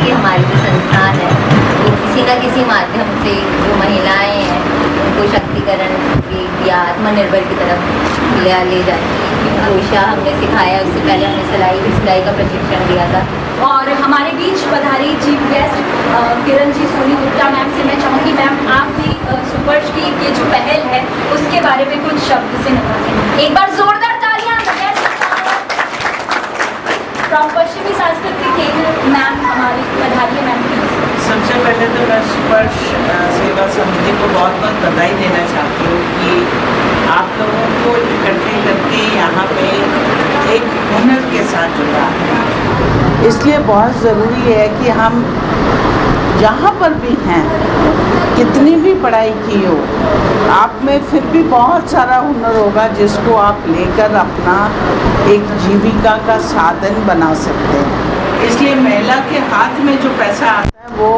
हमारी जो संस्थान है ये किसी न किसी माध्यम से जो महिलाएं हैं उनको शक्तिकरण या आत्मनिर्भर की तरफ ले जाती है। क्रोशिया हमने सिखाया, उससे पहले हमने सिलाई का प्रशिक्षण दिया था। और हमारे बीच पधारी chief guest Kiran ji Soni Gupta ma'am से मैं चाहूँगी मैम आप भी सुपर्श की ये जो पहल है उसके बारे में कुछ शब्द से नवाजें। एक बार जोरदार तालियां फ्रॉम पश्चिमी सांस्कृतिक केंद्र मैम हमारी पधारी मैम प्लीज। सबसे पहले तो मैं स्पर्श सेवा समिति को बहुत बहुत बधाई देना चाहती हूँ कि आप लोगों को इकट्ठे करके यहाँ पे एक हुनर के साथ जुड़ा है। इसलिए बहुत ज़रूरी है कि हम जहाँ पर भी हैं, कितनी भी पढ़ाई की हो, आप में फिर भी बहुत सारा हुनर होगा जिसको आप लेकर अपना एक जीविका का साधन बना सकते हैं। इसलिए महिला के हाथ में जो पैसा आता है वो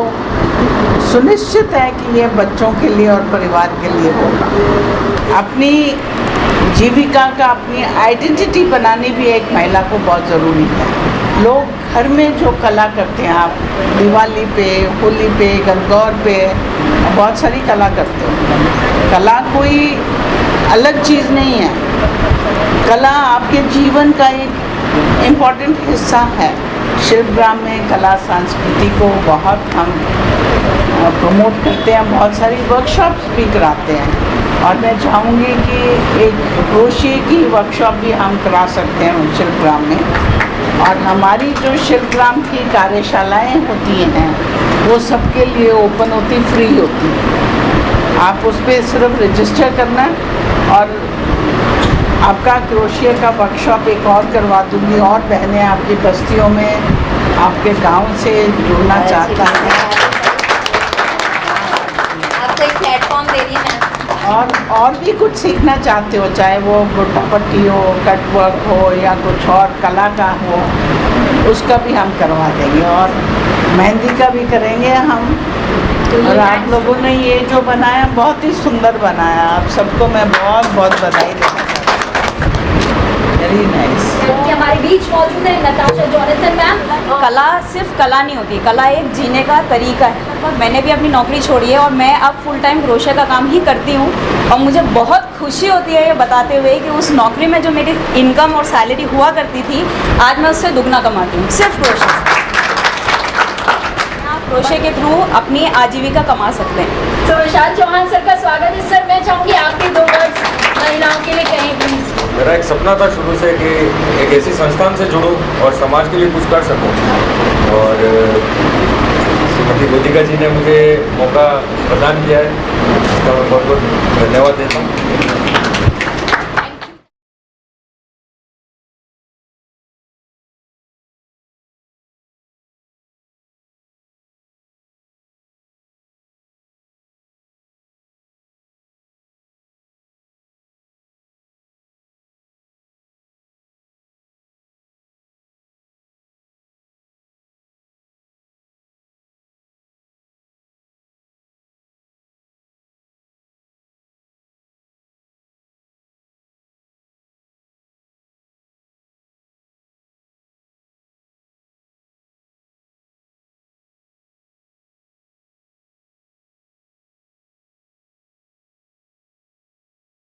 सुनिश्चित है कि ये बच्चों के लिए और परिवार के लिए होगा। अपनी जीविका का, अपनी आइडेंटिटी बनानी भी एक महिला को बहुत ज़रूरी है। लोग घर में जो कला करते हैं, आप दिवाली पे, होली पे, गणगौर पे बहुत सारी कला करते हो। कला कोई अलग चीज़ नहीं है, कला आपके जीवन का एक इम्पॉर्टेंट हिस्सा है। शिल्पग्राम में कला संस्कृति को बहुत हम प्रमोट करते हैं, बहुत सारी वर्कशॉप्स भी कराते हैं और मैं चाहूँगी कि एक क्रोशिया की वर्कशॉप भी हम करा सकते हैं शिल्पग्राम में। और हमारी जो शिल्पग्राम की कार्यशालाएँ होती हैं वो सबके लिए ओपन होती, फ्री होती। आप उस पर सिर्फ रजिस्टर करना और आपका क्रोशिया का वर्कशॉप एक और करवा दूँगी। और बहनें आपकी बस्तियों में, आपके गांव से जुड़ना चाहता है, आपको एक प्लेटफॉर्म दे रही है और भी कुछ सीखना चाहते हो, चाहे वो बुट्टा पट्टी हो, कटवर्क हो या कुछ और कला का हो, उसका भी हम करवा देंगे। और मेहंदी का भी करेंगे हम। और आप लोगों ने ये जो बनाया बहुत ही सुंदर बनाया, आप सबको मैं बहुत बहुत बधाई देना चाहती हूँ। Very nice. हमारे बीच मौजूद है नताशा जॉनसन मैम। कला सिर्फ कला नहीं होती, कला एक जीने का तरीका है। मैंने भी अपनी नौकरी छोड़ी है और मैं अब फुल टाइम क्रोशिया का काम ही करती हूँ और मुझे बहुत खुशी होती है ये बताते हुए कि उस नौकरी में जो मेरी इनकम और सैलरी हुआ करती थी, आज मैं उससे दुगना कमाती हूँ सिर्फ क्रोशिया। आप क्रोशिया के थ्रू अपनी आजीविका कमा सकते हैं। तो विशाल चौहान सर का स्वागत है। सर मैं चाहूँगी आप भी 2 वर्ड्स महिलाओं के लिए कहें प्लीज। मेरा एक सपना था शुरू से कि एक ऐसी संस्थान से जुड़ूं और समाज के लिए कुछ कर सकूं। और अभी गोदिका जी ने मुझे मौका प्रदान किया है, इसका मैं बहुत बहुत धन्यवाद देता हूँ।